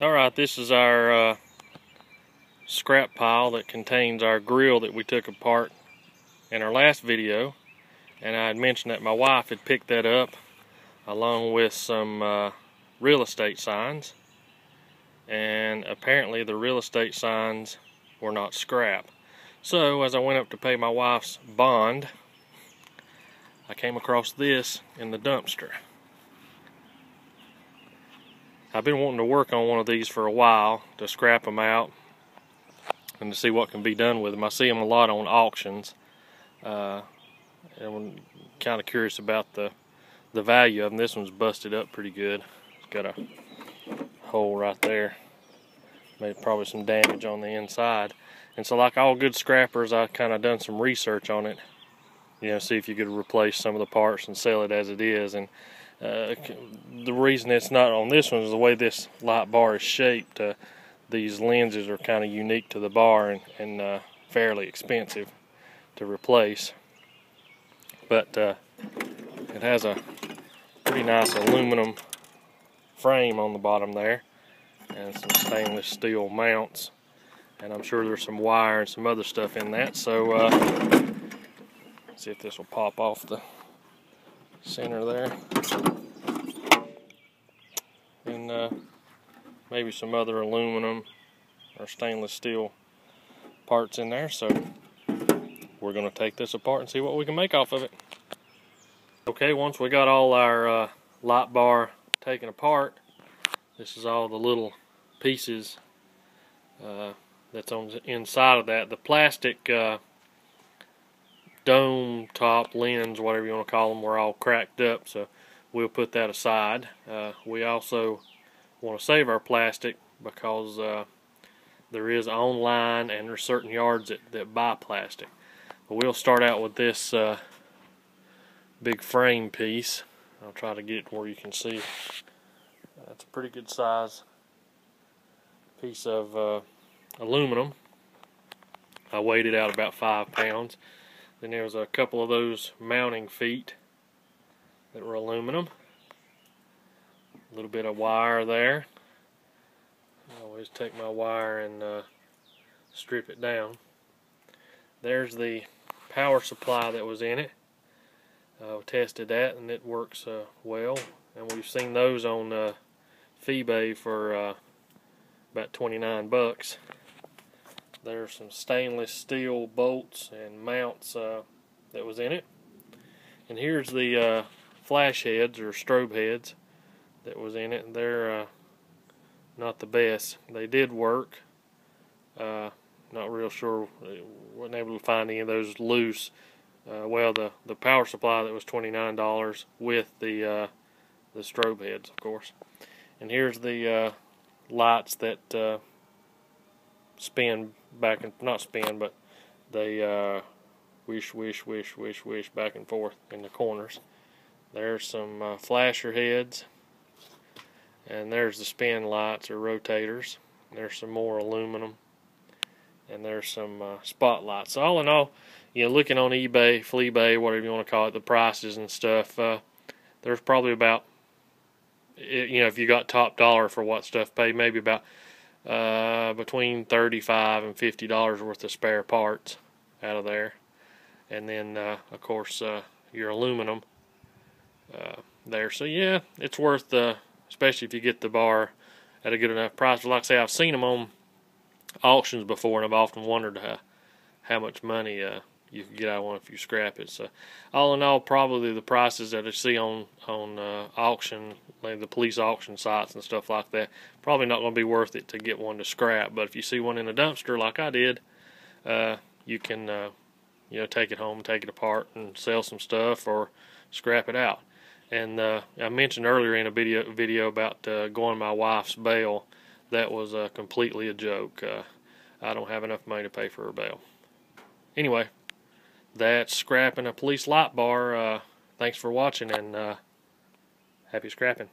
Alright, this is our scrap pile that contains our grill that we took apart in our last video. And I had mentioned that my wife had picked that up along with some real estate signs. And apparently the real estate signs were not scrap. So as I went up to pay my wife's bond, I came across this in the dumpster. I've been wanting to work on one of these for a while to scrap them out and to see what can be done with them. I see them a lot on auctions, and I'm kind of curious about the value of them. This one's busted up pretty good. It's got a hole right there. Made probably some damage on the inside. And so, like all good scrappers, I kind of done some research on it. You know, see if you could replace some of the parts and sell it as it is. And the reason it's not on this one is the way this light bar is shaped. These lenses are kind of unique to the bar and fairly expensive to replace. But it has a pretty nice aluminum frame on the bottom there and some stainless steel mounts. And I'm sure there's some wire and some other stuff in that. So see if this will pop off the center there. And maybe some other aluminum or stainless steel parts in there. So we're going to take this apart and see what we can make off of it. Okay, once we got all our light bar taken apart, this is all the little pieces that's on the inside of that. The plastic dome top lens, whatever you want to call them, were all cracked up, so we'll put that aside. We also want to save our plastic because there is online and there's certain yards that buy plastic. But we'll start out with this big frame piece. I'll try to get it where you can see. That's a pretty good size piece of aluminum. I weighed it out about 5 pounds. Then there was a couple of those mounting feet that were aluminum. A little bit of wire there. I always take my wire and strip it down. There's the power supply that was in it. We tested that and it works well. And we've seen those on eBay for about 29 bucks. There's some stainless steel bolts and mounts that was in it. And here's the flash heads or strobe heads that was in it. They're not the best. They did work. Not real sure. Wasn't able to find any of those loose. Well, the power supply that was $29 with the strobe heads, of course. And here's the lights that spin back and not spin, but they wish back and forth in the corners. There's some flasher heads, and there's the spin lights or rotators. There's some more aluminum, and there's some spotlights. So all in all, you know, looking on eBay, Fleabay, whatever you want to call it, the prices and stuff, there's probably about, you know, if you got top dollar for what stuff paid, maybe about between $35 and $50 worth of spare parts out of there. And then of course your aluminum there. So yeah, it's worth especially if you get the bar at a good enough price. But like I say, I've seen them on auctions before, and I've often wondered how much money you could get out of one if you scrap it. So all in all, probably the prices that I see on auction, like the police auction sites and stuff like that, probably not going to be worth it to get one to scrap. But if you see one in a dumpster like I did, you can you know, take it home, take it apart, and sell some stuff or scrap it out. And I mentioned earlier in a video about going my wife's bail. That was completely a joke. I don't have enough money to pay for her bail. Anyway, that's scrapping a police light bar. Thanks for watching, and happy scrapping.